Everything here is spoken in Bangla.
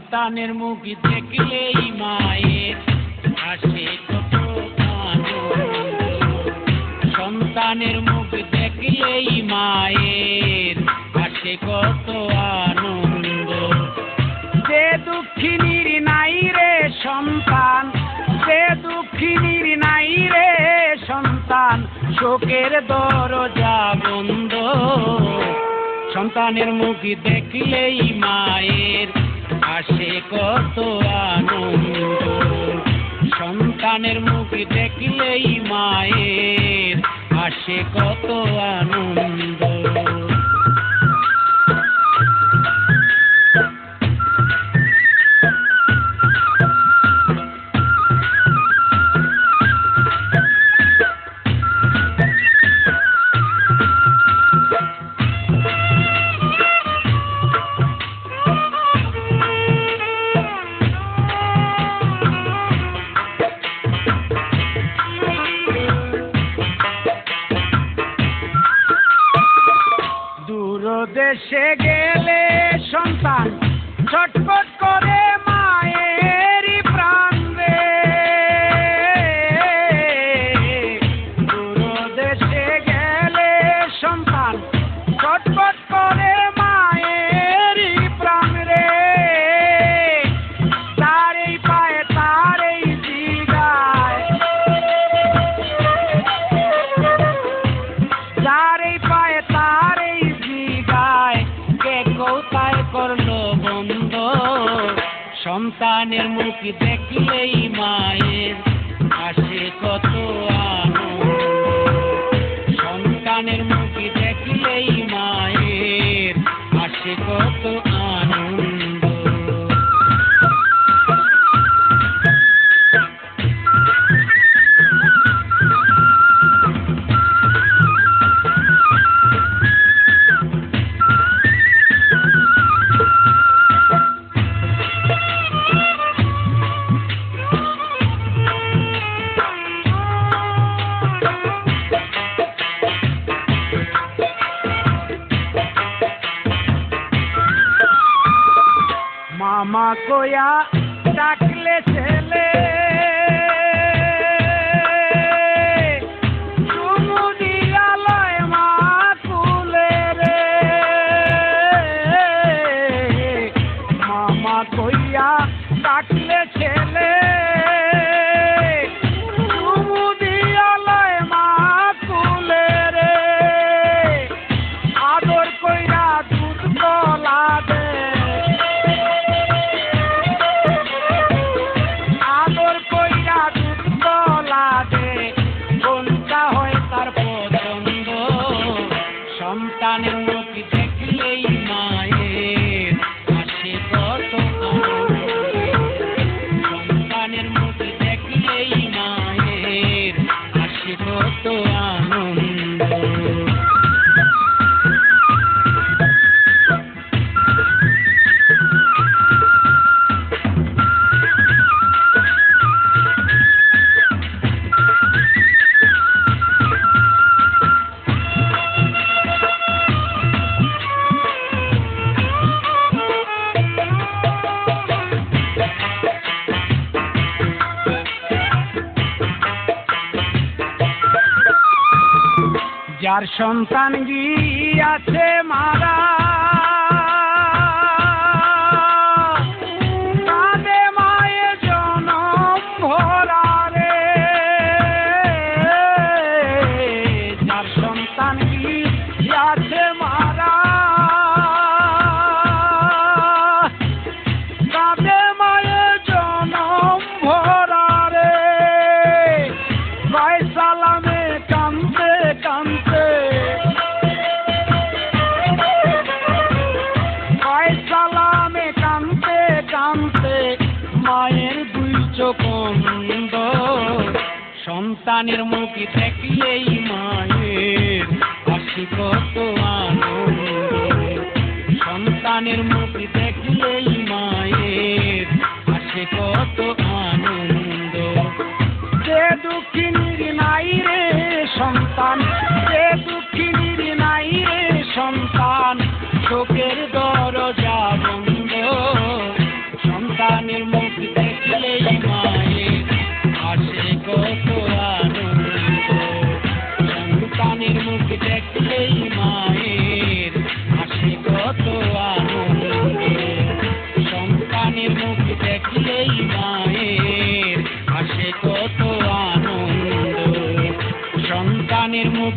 সন্তানের মুখ দেখলেই মায়ের আসে কত আনন্দ, সন্তানের মুখ দেখলেই মায়ের আসে কত আনন্দ। যে দুঃখিনীর নাই রে সন্তান, যে দুঃখিনীর নাই রে সন্তান, শোকের দরজা বন্ধ। সন্তানের মুখ দেখলেই মায়ের আসে কত আনন্দ, সন্তানের মুখ দেখলেই মায়ের আসে কত আনন্দ। দেশে গেলে সন্তান ছটফট করে মায়ের প্রাণ রে, দূর দেশে গেলে সন্তান ছটফট করে মায়ের প্রাণ রে। তারই পায়ে তারই জিগায়, তারই পায়ে তারই কোথায় করলো বন্ধ। সন্তানের মুখ দেখলেই মায়ের আসে কত আনন্দ, সন্তানের মুখ দেখলেই মায়ের আসে কত আনন্দ। মামা কয়া ডাকলে ছেলে, চুমু দিয়ালয় মা কুলে রে। মামা কইয়া ডাকলে ছেলে, চুমু দিয়ালয় মা কুলে রে। আদর কইরা দুধ গলা দে, সন্তানের মুখ দেখলেই মায়ের আসে কত আনন্দ, সন্তানের মুখ দেখলেই মায়ের আসে কত আনন্দ। যার সন্তান গিয়াছে মারা, কাঁদে মায়ে জনম ভরা রে। যার সন্তান গিয়াছে মারা, কাঁদে মায়ে জনম ভরা রে। ভাই সালামে কাঁদতে কাঁদতে, সালামে কাঁদতে কাঁদতে মায়ের দুই চোখ অন্ধ। সন্তানের মুখ দেখলেই মায়ের আসে কত আনন্দ, সন্তানের মুখ দেখলেই মায়ের আসে কত আনন্দ। যে দুঃখিনীর নাই রে সন্তান, যে দুঃখিনীর নাই রে সন্তান, শোকের দরজা বন্ধ। মুখ